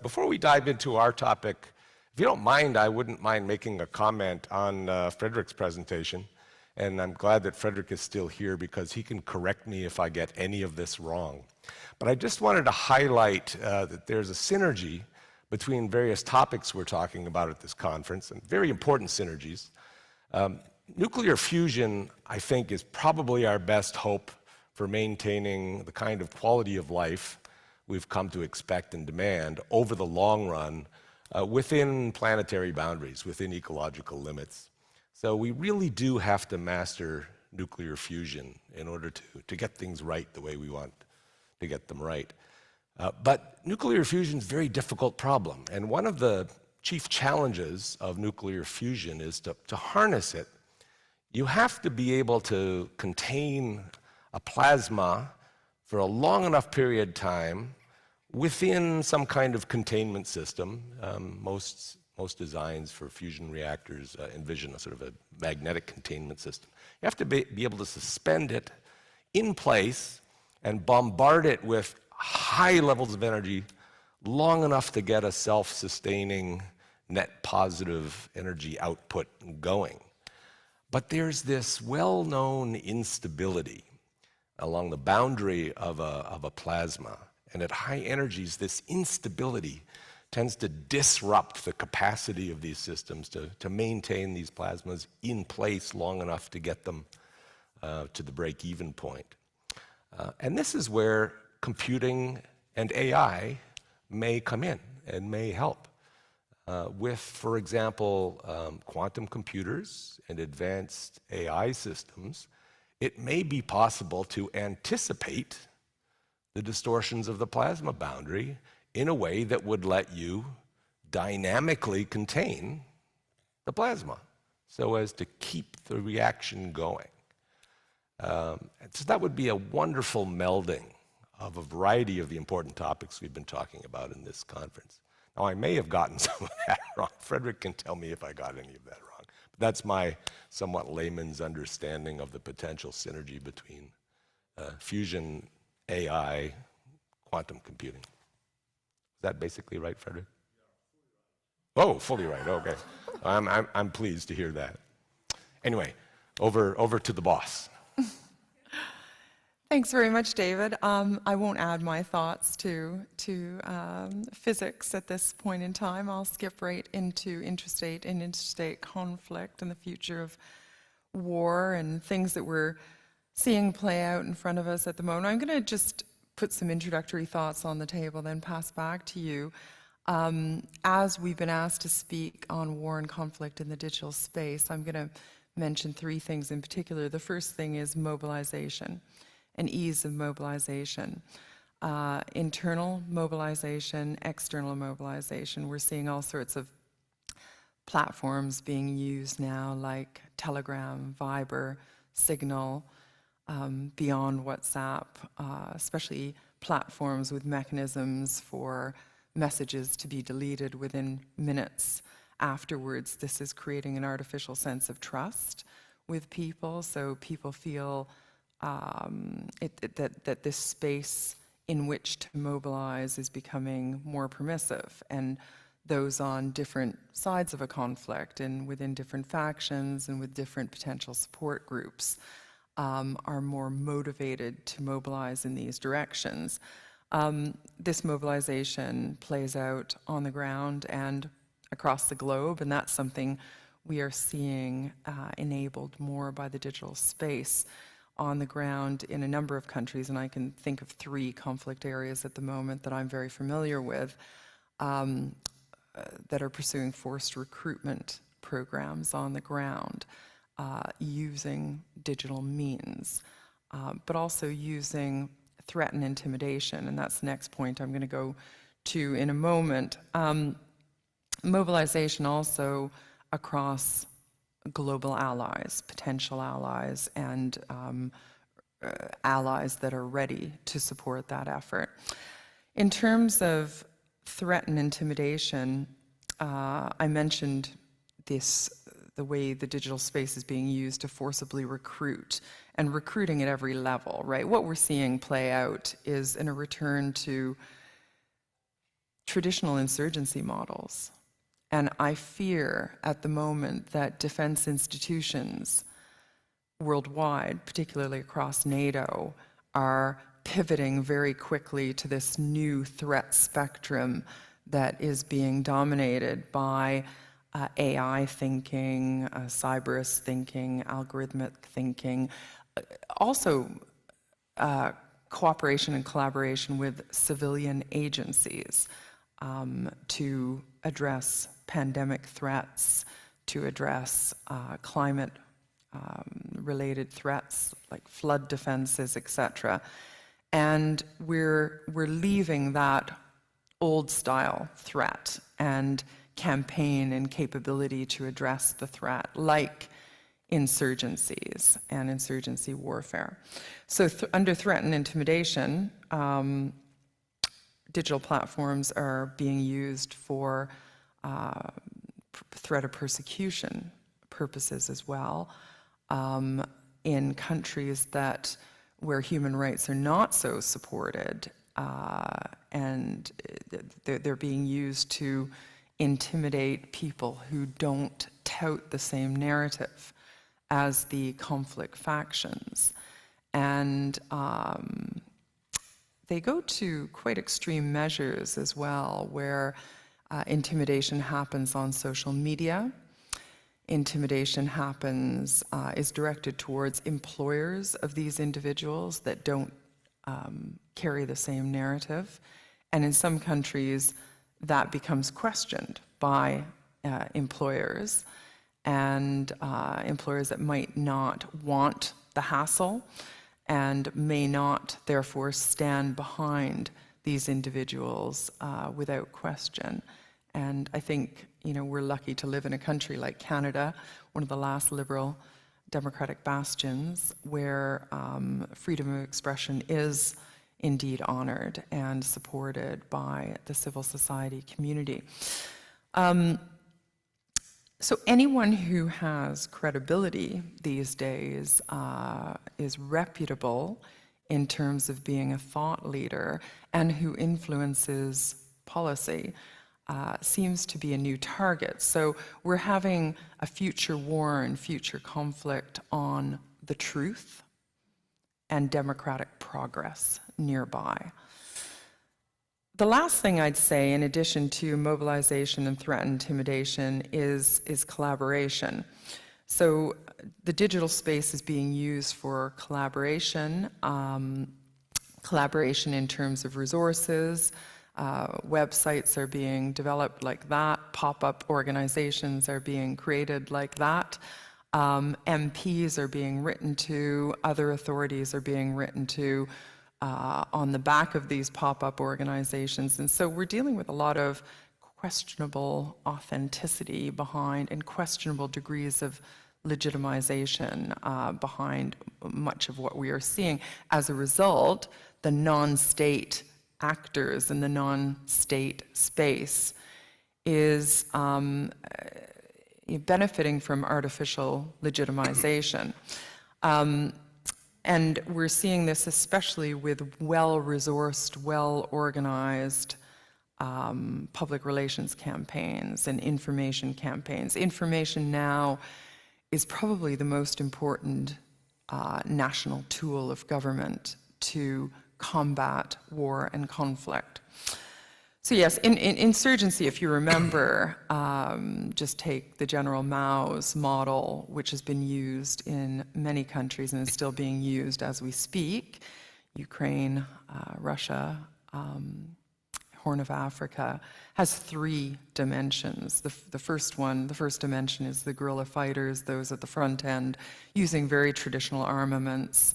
Before we dive into our topic, if you don't mind, I wouldn't mind making a comment on Frederick's presentation. And I'm glad that Frederick is still here because he can correct me if I get any of this wrong. But I just wanted to highlight that there's a synergy between various topics we're talking about at this conference, and very important synergies. Nuclear fusion, I think, is probably our best hope for maintaining the kind of quality of life we've come to expect and demand over the long run within planetary boundaries, within ecological limits. So we really do have to master nuclear fusion in order to get things right the way we want to get them right. But nuclear fusion is a very difficult problem, and one of the chief challenges of nuclear fusion is to harness it. You have to be able to contain a plasma for a long enough period of time within some kind of containment system. Most designs for fusion reactors envision a sort of a magnetic containment system. You have to be able to suspend it in place and bombard it with high levels of energy long enough to get a self-sustaining net positive energy output going. But there's this well-known instability along the boundary of a plasma. And at high energies, this instability tends to disrupt the capacity of these systems to maintain these plasmas in place long enough to get them to the break-even point. And this is where computing and AI may come in and may help. With, for example, quantum computers and advanced AI systems, it may be possible to anticipate the distortions of the plasma boundary in a way that would let you dynamically contain the plasma so as to keep the reaction going. So that would be a wonderful melding of a variety of the important topics we've been talking about in this conference. Now, I may have gotten some of that wrong. Frederick can tell me if I got any of that wrong. But that's my somewhat layman's understanding of the potential synergy between fusion, AI, quantum computing. Is that basically right, Frederick? Oh, fully right. Okay. I'm pleased to hear that. Anyway, over to the boss. Thanks very much, David. I won't add my thoughts to physics at this point in time. I'll skip right into interstate and interstate conflict and the future of war and things that we're seeing play out in front of us at the moment. I'm going to just put some introductory thoughts on the table, then pass back to you. As we've been asked to speak on war and conflict in the digital space, I'm going to mention three things in particular. The first thing is mobilization and ease of mobilization. Internal mobilization, external mobilization. We're seeing all sorts of platforms being used now like Telegram, Viber, Signal, beyond WhatsApp, especially platforms with mechanisms for messages to be deleted within minutes afterwards. This is creating an artificial sense of trust with people, so people feel that this space in which to mobilize is becoming more permissive, and those on different sides of a conflict and within different factions and with different potential support groups are more motivated to mobilize in these directions. This mobilization plays out on the ground and across the globe, and that's something we are seeing enabled more by the digital space on the ground in a number of countries, and I can think of 3 conflict areas at the moment that I'm very familiar with that are pursuing forced recruitment programs on the ground using digital means, but also using threat and intimidation, and that's the next point I'm going to go to in a moment. Mobilization also across global allies, potential allies, and allies that are ready to support that effort. In terms of threat and intimidation, I mentioned the way the digital space is being used to forcibly recruit, and recruiting at every level, right? What we're seeing play out is in a return to traditional insurgency models. And I fear at the moment that defense institutions worldwide, particularly across NATO, are pivoting very quickly to this new threat spectrum that is being dominated by AI thinking, cyberist thinking, algorithmic thinking, also cooperation and collaboration with civilian agencies to address pandemic threats, to address climate-related threats like flood defenses, etc. And we're leaving that old-style threat and campaign and capability to address the threat, like insurgencies and insurgency warfare. So under threat and intimidation, digital platforms are being used for threat of persecution purposes as well. In countries where human rights are not so supported, and they're being used to intimidate people who don't tout the same narrative as the conflict factions. And they go to quite extreme measures as well, where intimidation happens on social media. Intimidation is directed towards employers of these individuals that don't carry the same narrative. And in some countries, that becomes questioned by employers, and employers that might not want the hassle and may not therefore stand behind these individuals without question. And I think, we're lucky to live in a country like Canada, one of the last liberal democratic bastions, where freedom of expression is indeed honored and supported by the civil society community. So anyone who has credibility these days is reputable in terms of being a thought leader and who influences policy seems to be a new target. So we're having a future war and future conflict on the truth and democratic progress nearby. The last thing I'd say, in addition to mobilization and threat and intimidation, is collaboration. So the digital space is being used for collaboration, collaboration in terms of resources. Websites are being developed like that. Pop-up organizations are being created like that. MPs are being written to. Other authorities are being written to on the back of these pop-up organizations. And so we're dealing with a lot of questionable authenticity behind and questionable degrees of legitimization behind much of what we are seeing. As a result, the non-state actors in the non-state space is benefiting from artificial legitimization. And we're seeing this especially with well-resourced, well-organized public relations campaigns and information campaigns. Information now is probably the most important national tool of government to combat war and conflict. So yes, in insurgency, if you remember, just take the General Mao's model, which has been used in many countries and is still being used as we speak. Ukraine, Russia, Horn of Africa, has three dimensions. The first dimension is the guerrilla fighters, those at the front end, using very traditional armaments,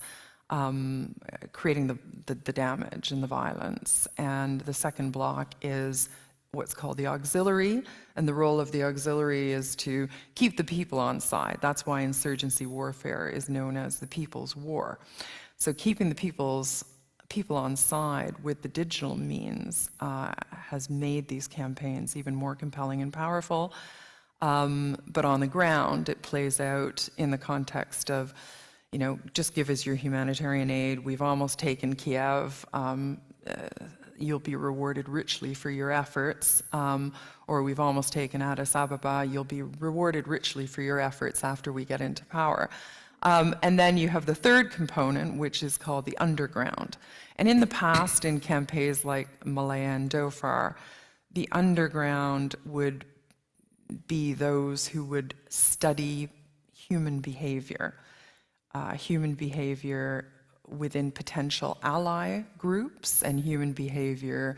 creating the damage and the violence. And the second block is what's called the auxiliary, and the role of the auxiliary is to keep the people on side. That's why insurgency warfare is known as the people's war. So keeping the people on side with the digital means has made these campaigns even more compelling and powerful. But on the ground, it plays out in the context of, just give us your humanitarian aid. We've almost taken Kiev. you'll be rewarded richly for your efforts, or we've almost taken Addis Ababa, you'll be rewarded richly for your efforts after we get into power. And then you have the third component, which is called the underground. And in the past, in campaigns like Malaya and Dhofar, the underground would be those who would study human behavior within potential ally groups and human behavior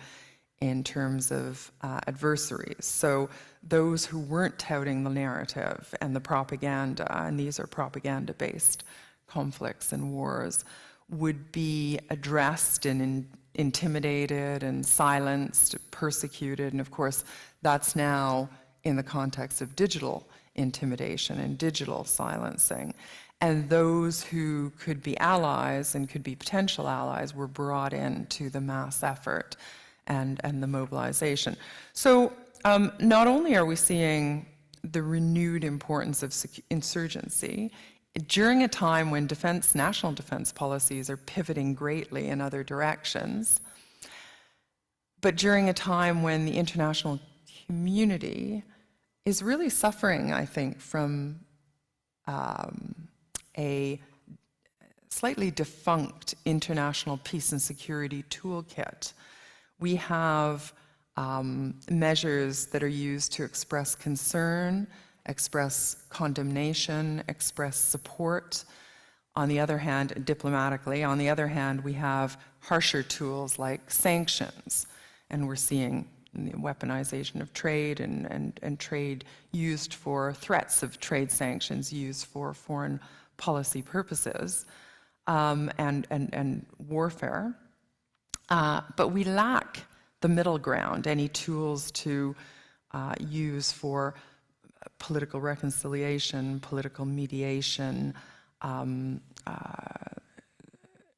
in terms of adversaries. So those who weren't touting the narrative and the propaganda, and these are propaganda-based conflicts and wars, would be addressed and intimidated and silenced, persecuted, and of course that's now in the context of digital intimidation and digital silencing. And those who could be allies and could be potential allies were brought into the mass effort and the mobilization. So not only are we seeing the renewed importance of insurgency, during a time when national defense policies are pivoting greatly in other directions, but during a time when the international community is really suffering, I think, from a slightly defunct international peace and security toolkit. We have measures that are used to express concern, express condemnation, express support. On the other hand, diplomatically, on the other hand, we have harsher tools like sanctions, and we're seeing the weaponization of trade and trade used for threats of trade sanctions used for foreign policy purposes and warfare. But we lack the middle ground, any tools to use for political reconciliation, political mediation,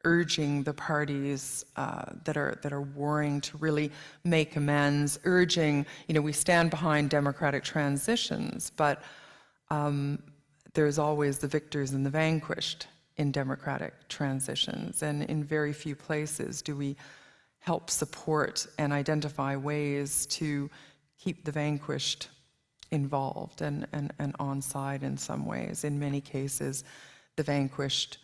urging the parties that are warring to really make amends, urging, we stand behind democratic transitions, but there's always the victors and the vanquished in democratic transitions, and in very few places do we help support and identify ways to keep the vanquished involved and on side in some ways. In many cases, the vanquished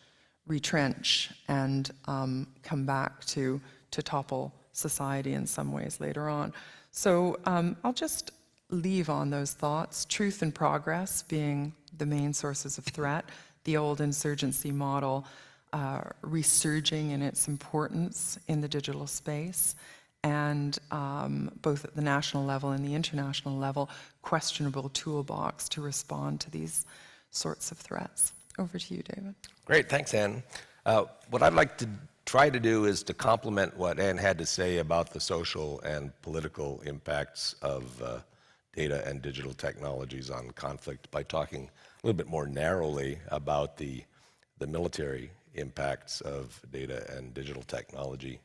retrench and come back to topple society in some ways later on. So I'll just leave on those thoughts, truth and progress being the main sources of threat, the old insurgency model resurging in its importance in the digital space, and both at the national level and the international level, questionable toolbox to respond to these sorts of threats. Over to you, David. Great, thanks, Anne. What I'd like to try to do is to complement what Anne had to say about the social and political impacts of data and digital technologies on conflict by talking a little bit more narrowly about the military impacts of data and digital technology,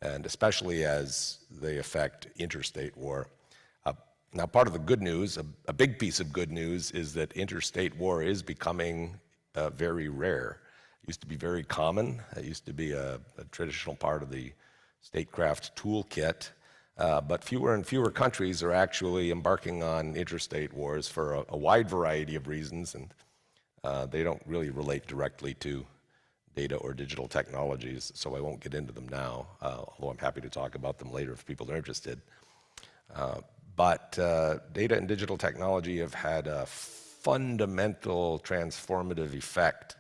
and especially as they affect interstate war. Now, part of the good news, a big piece of good news, is that interstate war is becoming very rare. It used to be very common. It used to be a traditional part of the statecraft toolkit, but fewer and fewer countries are actually embarking on interstate wars for a wide variety of reasons, and they don't really relate directly to data or digital technologies, so I won't get into them now, although I'm happy to talk about them later if people are interested. But data and digital technology have had a fundamental transformative effect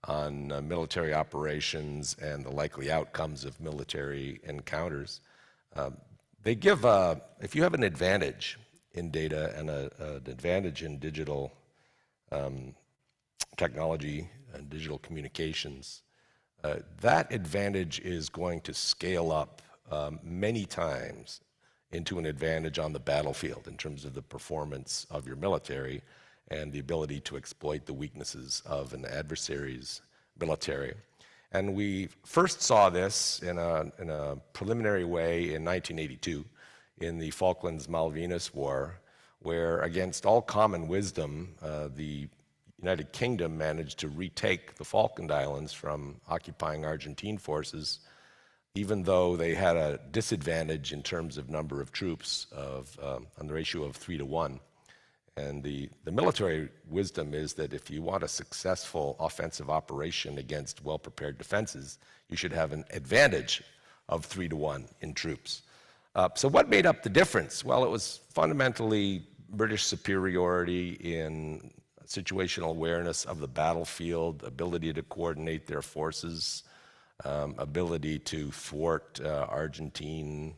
on military operations and the likely outcomes of military encounters. They give, if you have an advantage in data and an advantage in digital technology and digital communications, that advantage is going to scale up many times into an advantage on the battlefield in terms of the performance of your military and the ability to exploit the weaknesses of an adversary's military. And we first saw this in a preliminary way in 1982 in the Falklands-Malvinas War, where against all common wisdom, the United Kingdom managed to retake the Falkland Islands from occupying Argentine forces even though they had a disadvantage in terms of number of troops on the ratio of 3 to 1. And the military wisdom is that if you want a successful offensive operation against well-prepared defenses, you should have an advantage of 3 to 1 in troops. So what made up the difference? Well, it was fundamentally British superiority in situational awareness of the battlefield, ability to coordinate their forces, ability to thwart Argentine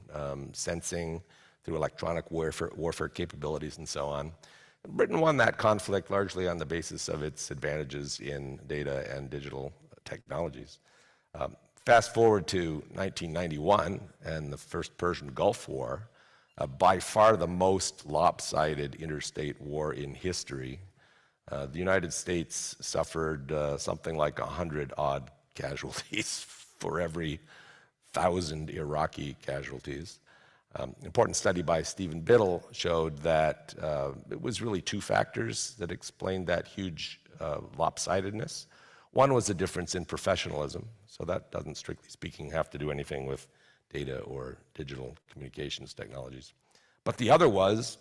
sensing through electronic warfare capabilities and so on. Britain won that conflict largely on the basis of its advantages in data and digital technologies. Fast forward to 1991 and the first Persian Gulf War, by far the most lopsided interstate war in history. The United States suffered something like 100-odd casualties for every 1,000 Iraqi casualties. Important study by Stephen Biddle showed that it was really two factors that explained that huge lopsidedness. One was the difference in professionalism, so that doesn't, strictly speaking, have to do anything with data or digital communications technologies. But the other was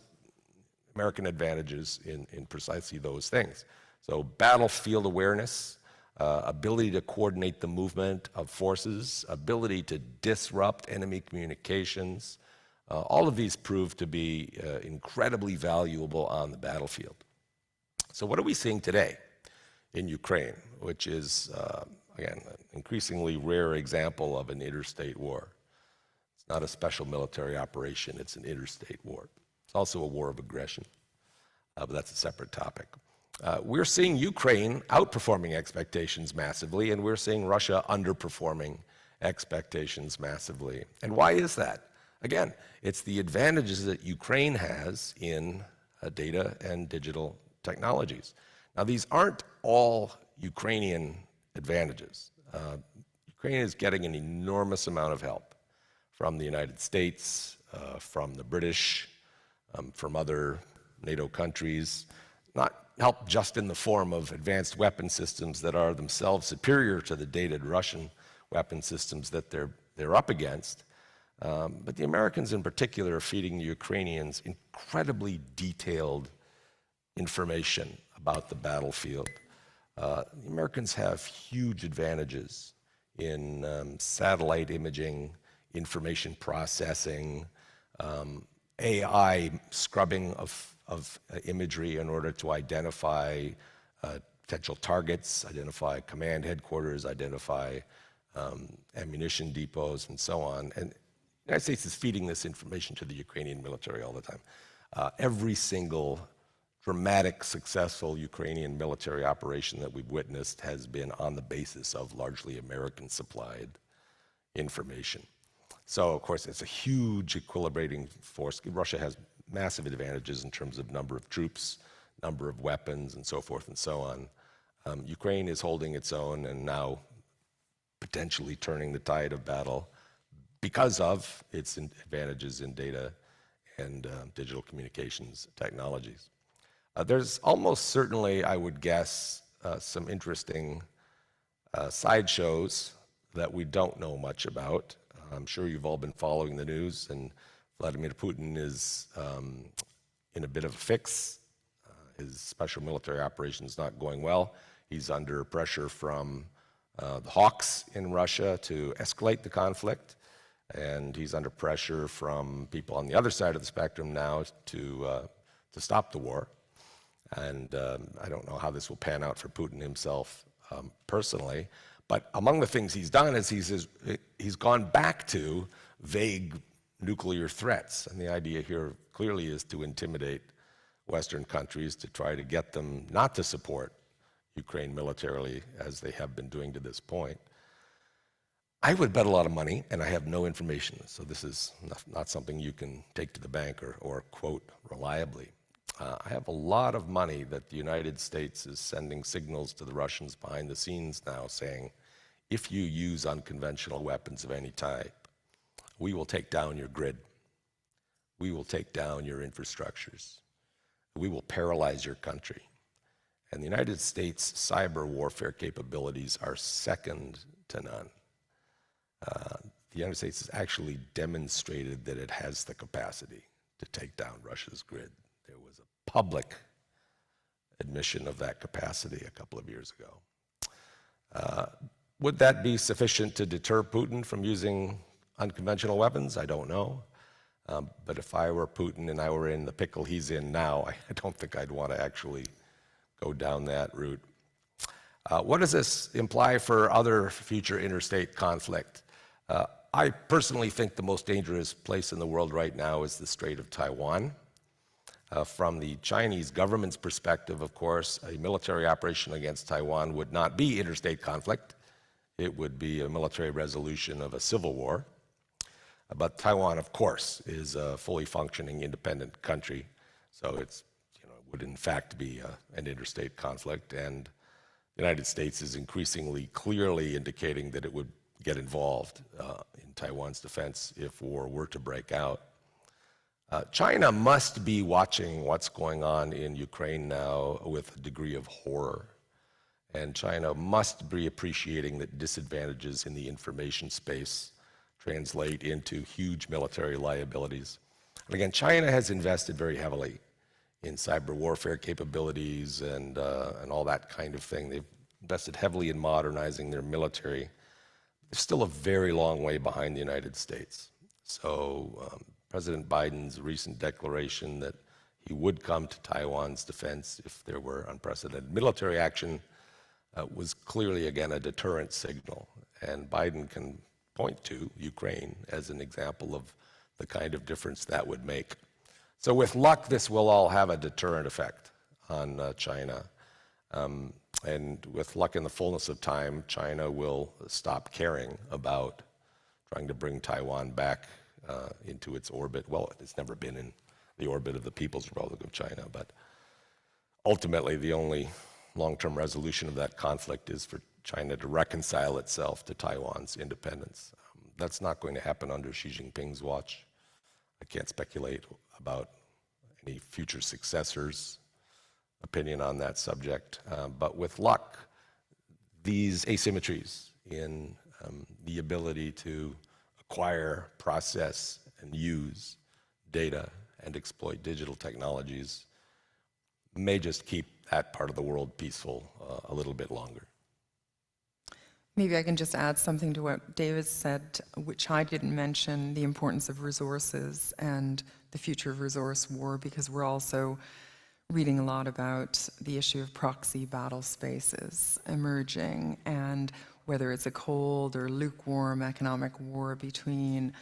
American advantages in precisely those things. So battlefield awareness, ability to coordinate the movement of forces, ability to disrupt enemy communications, all of these proved to be incredibly valuable on the battlefield. So what are we seeing today in Ukraine, which is, again, an increasingly rare example of an interstate war? It's not a special military operation, it's an interstate war. It's also a war of aggression, but that's a separate topic. We're seeing Ukraine outperforming expectations massively, and we're seeing Russia underperforming expectations massively. And why is that? Again, it's the advantages that Ukraine has in data and digital technologies. Now, these aren't all Ukrainian advantages. Ukraine is getting an enormous amount of help from the United States, from the British, from other NATO countries, not help just in the form of advanced weapon systems that are themselves superior to the dated Russian weapon systems that they're up against. But the Americans in particular are feeding the Ukrainians incredibly detailed information about the battlefield. The Americans have huge advantages in satellite imaging, information processing, AI scrubbing of imagery in order to identify potential targets, identify command headquarters, identify ammunition depots, and so on. And the United States is feeding this information to the Ukrainian military all the time. Every single dramatic, successful Ukrainian military operation that we've witnessed has been on the basis of largely American-supplied information. So, of course, it's a huge equilibrating force. Russia has massive advantages in terms of number of troops, number of weapons, and so forth and so on. Ukraine is holding its own and now potentially turning the tide of battle because of its advantages in data and digital communications technologies. There's almost certainly, I would guess, some interesting sideshows that we don't know much about. I'm sure you've all been following the news, and Vladimir Putin is in a bit of a fix. His special military operation is not going well. He's under pressure from the hawks in Russia to escalate the conflict, and he's under pressure from people on the other side of the spectrum now to stop the war. And I don't know how this will pan out for Putin himself personally, but among the things he's done is he's gone back to vague nuclear threats. And the idea here clearly is to intimidate Western countries to try to get them not to support Ukraine militarily as they have been doing to this point. I would bet a lot of money, and I have no information, so this is not something you can take to the bank or quote reliably. I have a lot of money that the United States is sending signals to the Russians behind the scenes now saying, if you use unconventional weapons of any type, we will take down your grid. We will take down your infrastructures. We will paralyze your country. And the United States cyber warfare capabilities are second to none. the United States has actually demonstrated that it has the capacity to take down Russia's grid. There was a public admission of that capacity a couple of years ago. Would that be sufficient to deter Putin from using unconventional weapons? I don't know. But if I were Putin and I were in the pickle he's in now, I don't think I'd want to actually go down that route. What does this imply for other future interstate conflict? I personally think the most dangerous place in the world right now is the Strait of Taiwan. From the Chinese government's perspective, of course, a military operation against Taiwan would not be interstate conflict. It would be a military resolution of a civil war. But Taiwan, of course, is a fully functioning independent country, so it would in fact be an interstate conflict. And the United States is increasingly clearly indicating that it would get involved in Taiwan's defense if war were to break out. China must be watching what's going on in Ukraine now with a degree of horror. And China must be appreciating that disadvantages in the information space translate into huge military liabilities. And again, China has invested very heavily in cyber warfare capabilities and all that kind of thing. They've invested heavily in modernizing their military. They're still a very long way behind the United States. So President Biden's recent declaration that he would come to Taiwan's defense if there were unprecedented military action was clearly, again, a deterrent signal. And Biden can point to Ukraine as an example of the kind of difference that would make. So with luck, this will all have a deterrent effect on China. And with luck in the fullness of time, China will stop caring about trying to bring Taiwan back into its orbit. Well, it's never been in the orbit of the People's Republic of China, but ultimately the only long-term resolution of that conflict is for China to reconcile itself to Taiwan's independence. That's not going to happen under Xi Jinping's watch. I can't speculate about any future successors' opinion on that subject, but with luck, these asymmetries in the ability to acquire, process, and use data and exploit digital technologies may just keep that part of the world peaceful a little bit longer. Maybe I can just add something to what David said, which I didn't mention, the importance of resources and the future of resource war, because we're also reading a lot about the issue of proxy battle spaces emerging, and whether it's a cold or lukewarm economic war between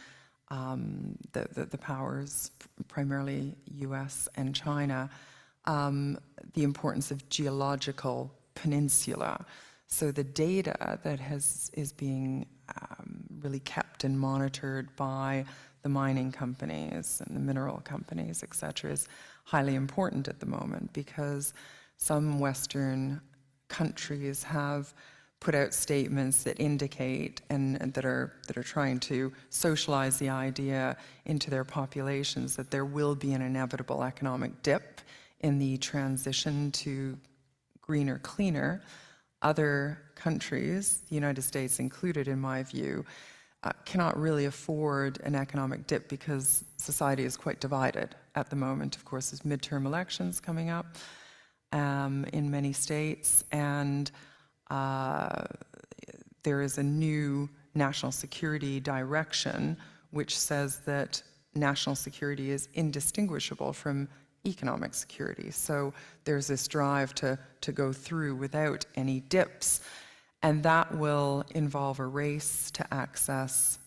the powers, primarily US and China, the importance of geological peninsula. So the data that is being really kept and monitored by the mining companies and the mineral companies, et cetera, is highly important at the moment, because some Western countries have put out statements that indicate and that are trying to socialize the idea into their populations that there will be an inevitable economic dip in the transition to greener, cleaner. Other countries, the United States included in my view, cannot really afford an economic dip because society is quite divided at the moment. Of course, there's midterm elections coming up in many states, and there is a new national security direction which says that national security is indistinguishable from economic security. So there's this drive to go through without any dips, and that will involve a race to access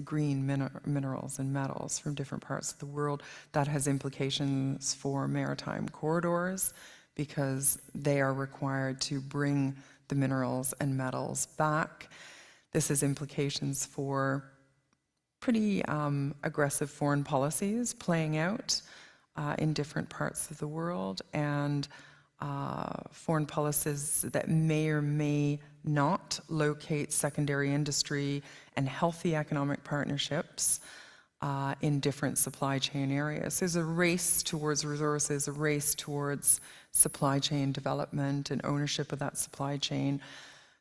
green minerals and metals from different parts of the world. That has implications for maritime corridors, because they are required to bring the minerals and metals back. This has implications for pretty aggressive foreign policies playing out in different parts of the world, and foreign policies that may or may not locate secondary industry and healthy economic partnerships in different supply chain areas. There's a race towards resources, a race towards supply chain development and ownership of that supply chain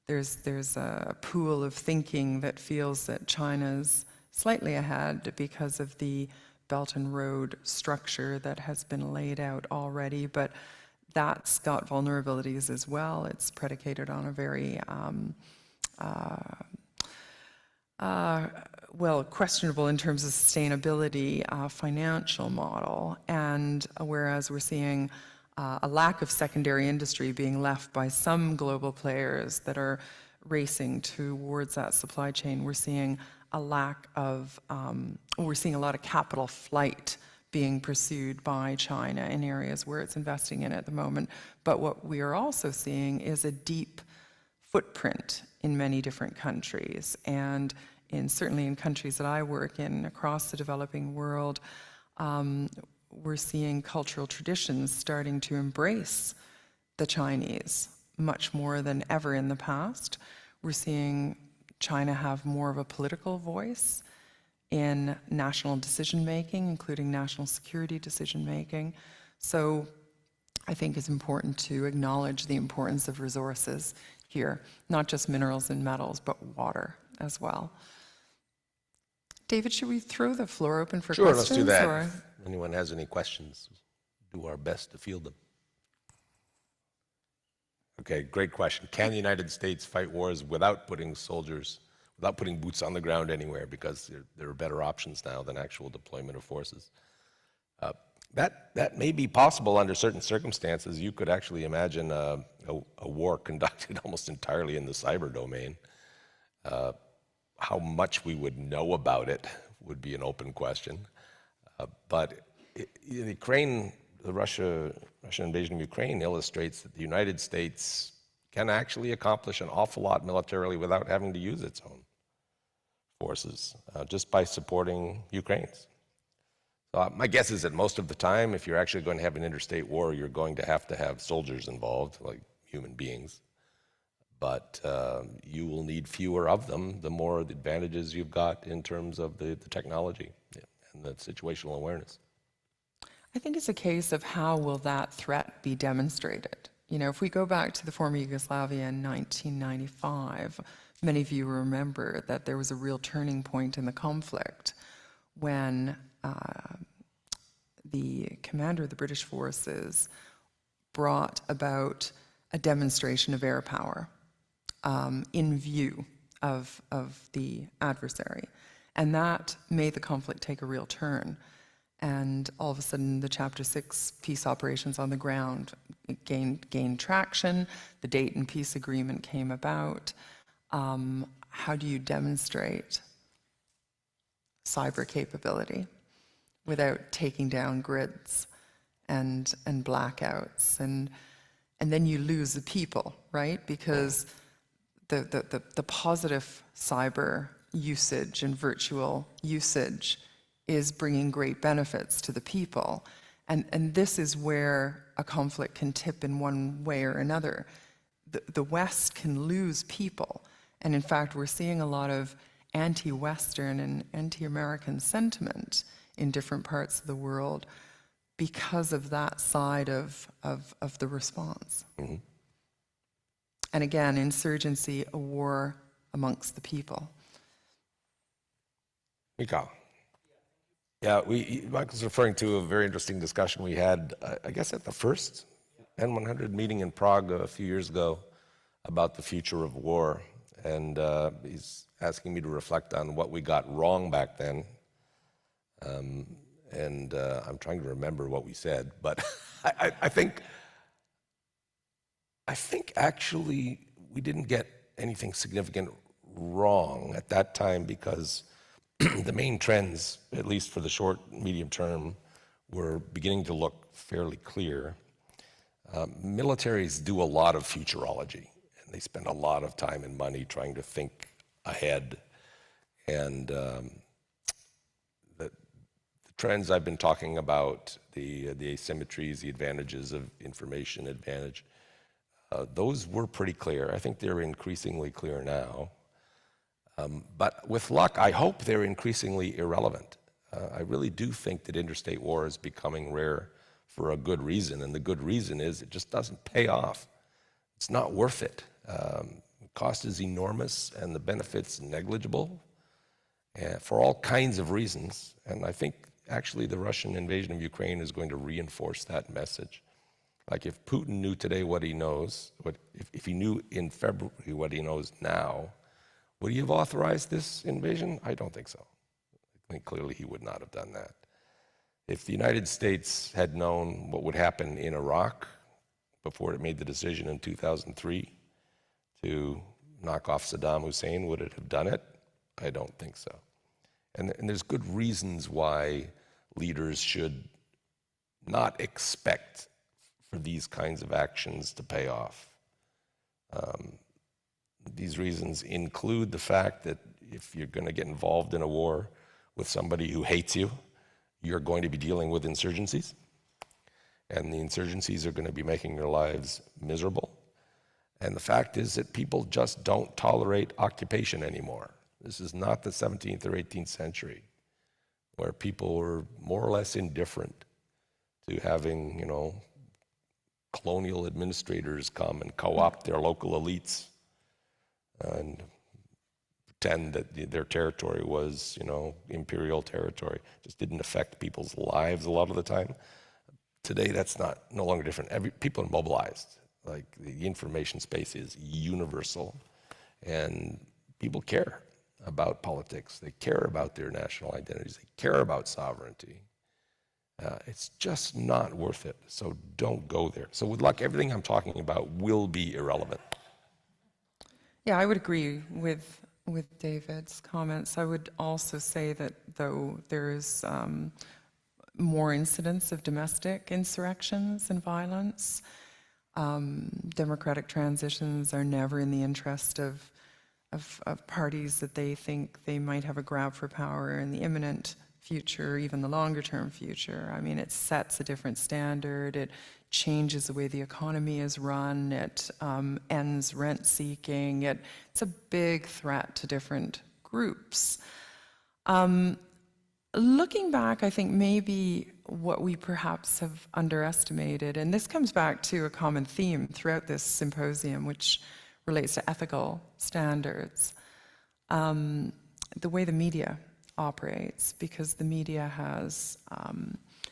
there's a pool of thinking that feels that China's slightly ahead because of the Belt and Road structure that has been laid out already, but that's got vulnerabilities as well. It's predicated on a very well, questionable in terms of sustainability financial model, and whereas we're seeing a lack of secondary industry being left by some global players that are racing towards that supply chain, we're seeing a lack of, we're seeing a lot of capital flight being pursued by China in areas where it's investing in at the moment. But what we are also seeing is a deep footprint in many different countries, and certainly in countries that I work in across the developing world, we're seeing cultural traditions starting to embrace the Chinese much more than ever in the past. We're seeing China have more of a political voice in national decision-making, including national security decision-making. So I think it's important to acknowledge the importance of resources here, not just minerals and metals, but water as well. David, should we throw the floor open for questions? Sure, let's do that. Or? If anyone has any questions, do our best to field them. Okay, great question. Can the United States fight wars without putting soldiers, without putting boots on the ground anywhere, because there are better options now than actual deployment of forces? That may be possible under certain circumstances. You could actually imagine a war conducted almost entirely in the cyber domain. How much we would know about it would be an open question. But Ukraine, the Russian invasion of Ukraine illustrates that the United States can actually accomplish an awful lot militarily without having to use its own forces, just by supporting Ukraine's. So my guess is that most of the time, if you're actually going to have an interstate war, you're going to have soldiers involved, like human beings. But you will need fewer of them, the more the advantages you've got in terms of the technology and the situational awareness. I think it's a case of how will that threat be demonstrated. You know, if we go back to the former Yugoslavia in 1995, many of you remember that there was a real turning point in the conflict when the commander of the British forces brought about a demonstration of air power in view of the adversary. And that made the conflict take a real turn. And all of a sudden, the Chapter 6 peace operations on the ground gained traction. The Dayton Peace Agreement came about. How do you demonstrate cyber capability without taking down grids and blackouts? And then you lose the people, right? Because the positive cyber usage and virtual usage is bringing great benefits to the people. And this is where a conflict can tip in one way or another. The West can lose people. And in fact, we're seeing a lot of anti-Western and anti-American sentiment in different parts of the world because of that side of the response. Mm-hmm. And again, insurgency, a war amongst the people. Mikhail. Yeah, Michael's referring to a very interesting discussion we had, I guess, at the first N100 meeting in Prague a few years ago about the future of war. And he's asking me to reflect on what we got wrong back then. And I'm trying to remember what we said, but I think actually we didn't get anything significant wrong at that time, because the main trends, at least for the short, medium term, were beginning to look fairly clear. Militaries do a lot of futurology, and they spend a lot of time and money trying to think ahead. And the trends I've been talking about, the asymmetries, the advantages of information advantage, those were pretty clear. I think they're increasingly clear now. But with luck, I hope they're increasingly irrelevant. I really do think that interstate war is becoming rare for a good reason, and the good reason is it just doesn't pay off. It's not worth it. cost is enormous and the benefits negligible for all kinds of reasons. And I think actually the Russian invasion of Ukraine is going to reinforce that message. Like if Putin knew today what he knows, if he knew in February what he knows now, would he have authorized this invasion? I don't think so. I think clearly he would not have done that. If the United States had known what would happen in Iraq before it made the decision in 2003 to knock off Saddam Hussein, would it have done it? I don't think so. And there's good reasons why leaders should not expect for these kinds of actions to pay off. These reasons include the fact that if you're going to get involved in a war with somebody who hates you, you're going to be dealing with insurgencies, and the insurgencies are going to be making your lives miserable. And the fact is that people just don't tolerate occupation anymore. This is not the 17th or 18th century, where people were more or less indifferent to having, colonial administrators come and co-opt their local elites and pretend that their territory was, imperial territory. Just didn't affect people's lives a lot of the time. Today, that's no longer different. People are mobilized. Like the information space is universal, and people care about politics. They care about their national identities. They care about sovereignty. It's just not worth it. So don't go there. So with luck, everything I'm talking about will be irrelevant. Yeah, I would agree with David's comments. I would also say that though there is more incidents of domestic insurrections and violence, democratic transitions are never in the interest of parties that they think they might have a grab for power in the imminent future, even the longer term future. I mean, it sets a different standard. It changes the way the economy is run. It ends rent seeking. It's a big threat to different groups. Looking back, I think maybe what we perhaps have underestimated, and this comes back to a common theme throughout this symposium, which relates to ethical standards, the way the media operates, because the media has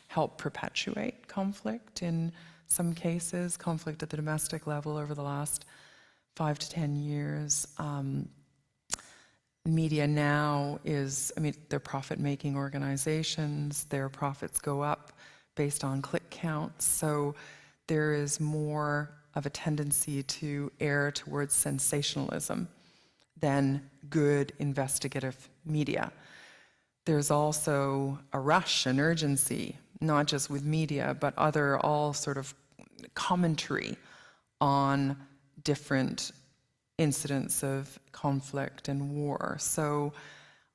helped perpetuate conflict in some cases, conflict at the domestic level over the last 5 to 10 years. Media now they're profit-making organizations. Their profits go up based on click counts. So there is more of a tendency to err towards sensationalism than good investigative media. There's also a rush, an urgency, not just with media, but all sort of commentary on different incidents of conflict and war. So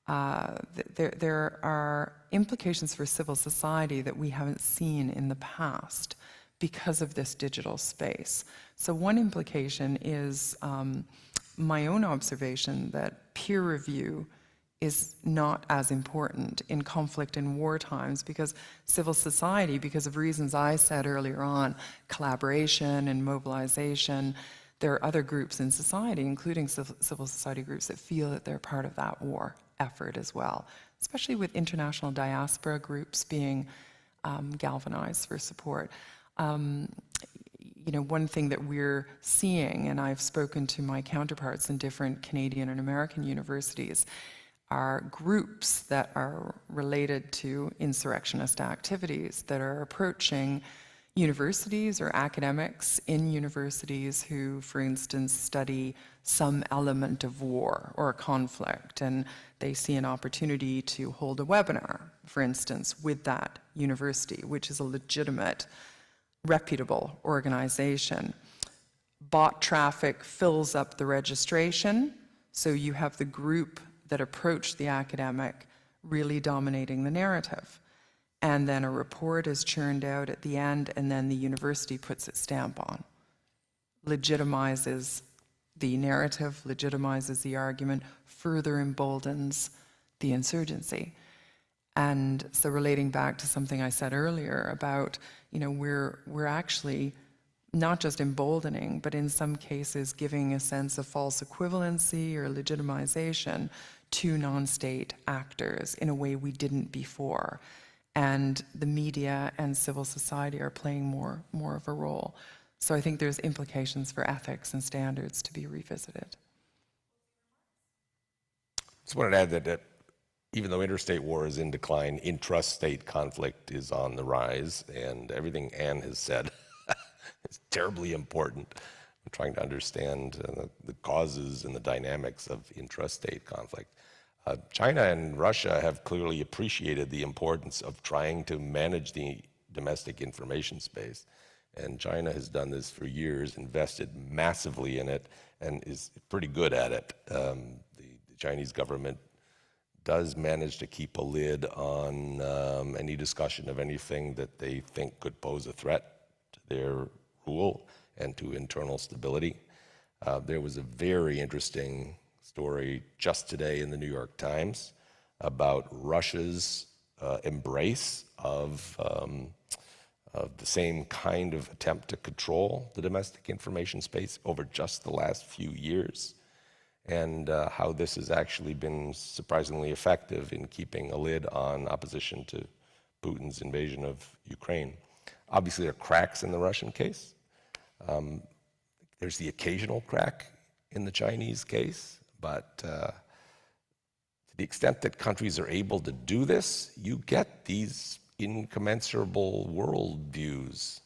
there are implications for civil society that we haven't seen in the past because of this digital space. So one implication is my own observation that peer review is not as important in conflict and war times, because civil society, because of reasons I said earlier on, collaboration and mobilization, there are other groups in society, including civil society groups, that feel that they're part of that war effort as well, especially with international diaspora groups being galvanized for support. One thing that we're seeing, and I've spoken to my counterparts in different Canadian and American universities, are groups that are related to insurrectionist activities that are approaching universities or academics in universities who, for instance, study some element of war or conflict, and they see an opportunity to hold a webinar, for instance, with that university, which is a legitimate, reputable organization. Bot traffic fills up the registration, so you have the group that approach the academic really dominating the narrative. And then a report is churned out at the end, and then the university puts its stamp on. Legitimizes the narrative, legitimizes the argument, further emboldens the insurgency. And so relating back to something I said earlier about, we're actually not just emboldening, but in some cases giving a sense of false equivalency or legitimization to non-state actors in a way we didn't before. And the media and civil society are playing more of a role. So I think there's implications for ethics and standards to be revisited. Just wanted to add that even though interstate war is in decline, intrastate conflict is on the rise, and everything Anne has said is terribly important. I'm trying to understand the causes and the dynamics of intrastate conflict. China and Russia have clearly appreciated the importance of trying to manage the domestic information space. And China has done this for years, invested massively in it, and is pretty good at it. The Chinese government does manage to keep a lid on any discussion of anything that they think could pose a threat to their rule and to internal stability. There was a very interesting story just today in the New York Times about Russia's embrace of the same kind of attempt to control the domestic information space over just the last few years, and how this has actually been surprisingly effective in keeping a lid on opposition to Putin's invasion of Ukraine. Obviously, there are cracks in the Russian case. There's the occasional crack in the Chinese case, but to the extent that countries are able to do this, you get these incommensurable worldviews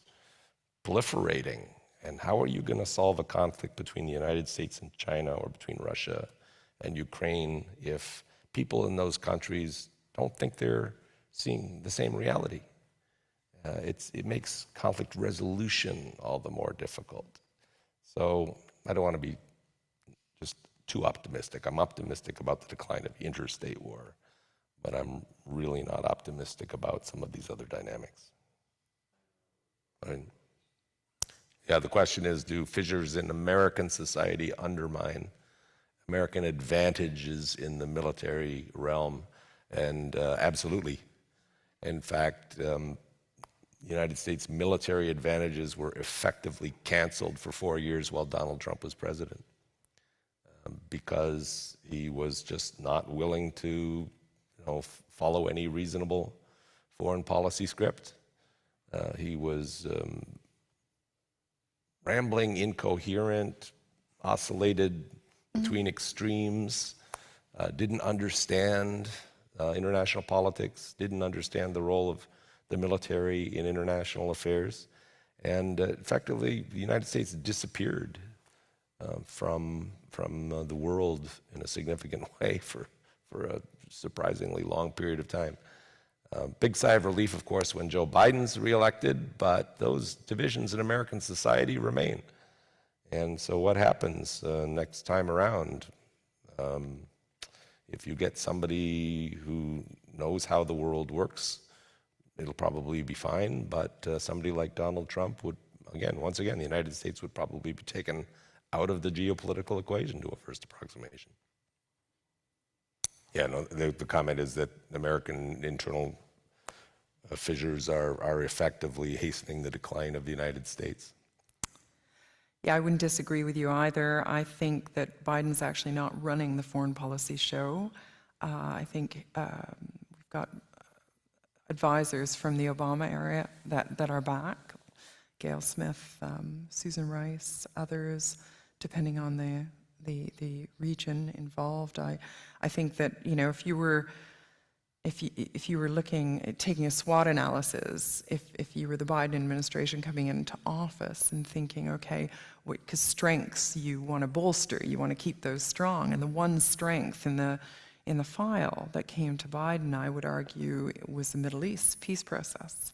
proliferating. And how are you going to solve a conflict between the United States and China, or between Russia and Ukraine, if people in those countries don't think they're seeing the same reality? It makes conflict resolution all the more difficult. So I don't want to be just too optimistic. I'm optimistic about the decline of interstate war, but I'm really not optimistic about some of these other dynamics. Yeah, the question is, do fissures in American society undermine American advantages in the military realm? And absolutely. In fact, United States military advantages were effectively canceled for 4 years while Donald Trump was president, because he was just not willing to follow any reasonable foreign policy script. He was rambling, incoherent, oscillated between extremes, didn't understand international politics, didn't understand the role of the military in international affairs, and effectively the United States disappeared from the world in a significant way for a surprisingly long period of time. Big sigh of relief, of course, when Joe Biden's reelected, but those divisions in American society remain. And so what happens next time around? If you get somebody who knows how the world works, it'll probably be fine, but somebody like Donald Trump would, once again, the United States would probably be taken out of the geopolitical equation to a first approximation. Yeah, no, the comment is that American internal fissures are effectively hastening the decline of the United States. Yeah, I wouldn't disagree with you either. I think that Biden's actually not running the foreign policy show. I think we've got advisors from the Obama era that are back. Gail Smith, Susan Rice, others, depending on the region involved. I think that if you were taking a SWOT analysis, if you were the Biden administration coming into office and thinking, okay, because strengths you want to bolster, you want to keep those strong, and the one strength in the file that came to Biden, I would argue, was the Middle East peace process,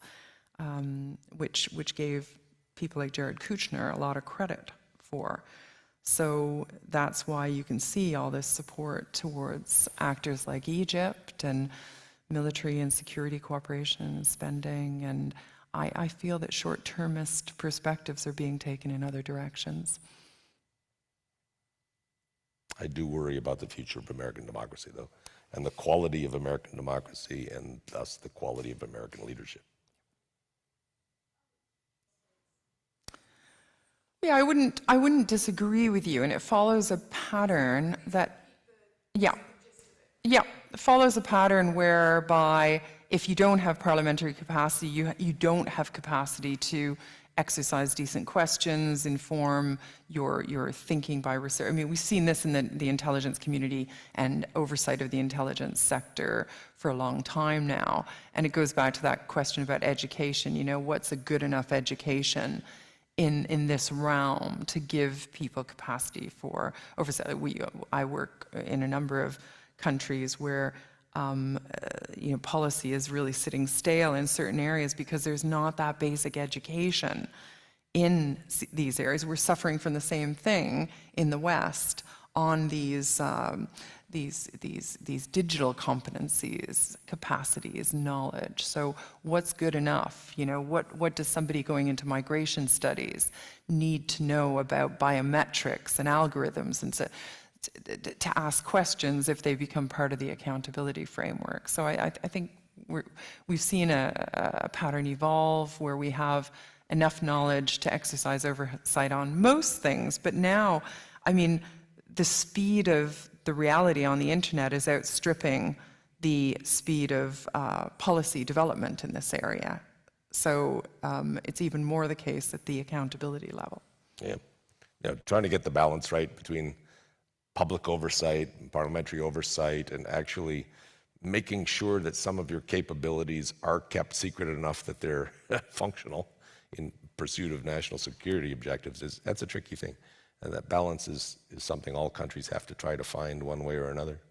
which gave people like Jared Kushner a lot of credit for. So that's why you can see all this support towards actors like Egypt and military and security cooperation and spending, and I feel that short-termist perspectives are being taken in other directions. I do worry about the future of American democracy, though, and the quality of American democracy, and thus the quality of American leadership. Yeah, I wouldn't disagree with you, and it follows a pattern that, yeah, yeah, it follows a pattern whereby if you don't have parliamentary capacity, you don't have capacity to exercise decent questions, inform your thinking by research. I mean, we've seen this in the intelligence community and oversight of the intelligence sector for a long time now. And it goes back to that question about education. You know, what's a good enough education in this realm to give people capacity for oversight? I work in a number of countries where you know, policy is really sitting stale in certain areas because there's not that basic education in these areas. We're suffering from the same thing in the West on these digital competencies, capacities, knowledge. So what's good enough? You know, what does somebody going into migration studies need to know about biometrics and algorithms and so to ask questions if they become part of the accountability framework? So I think we've seen a pattern evolve where we have enough knowledge to exercise oversight on most things, but now, I mean, the speed of the reality on the internet is outstripping the speed of policy development in this area. So it's even more the case at the accountability level. Yeah, you know, trying to get the balance right between public oversight, parliamentary oversight, and actually making sure that some of your capabilities are kept secret enough that they're functional in pursuit of national security objectives, that's a tricky thing. And that balance is something all countries have to try to find one way or another.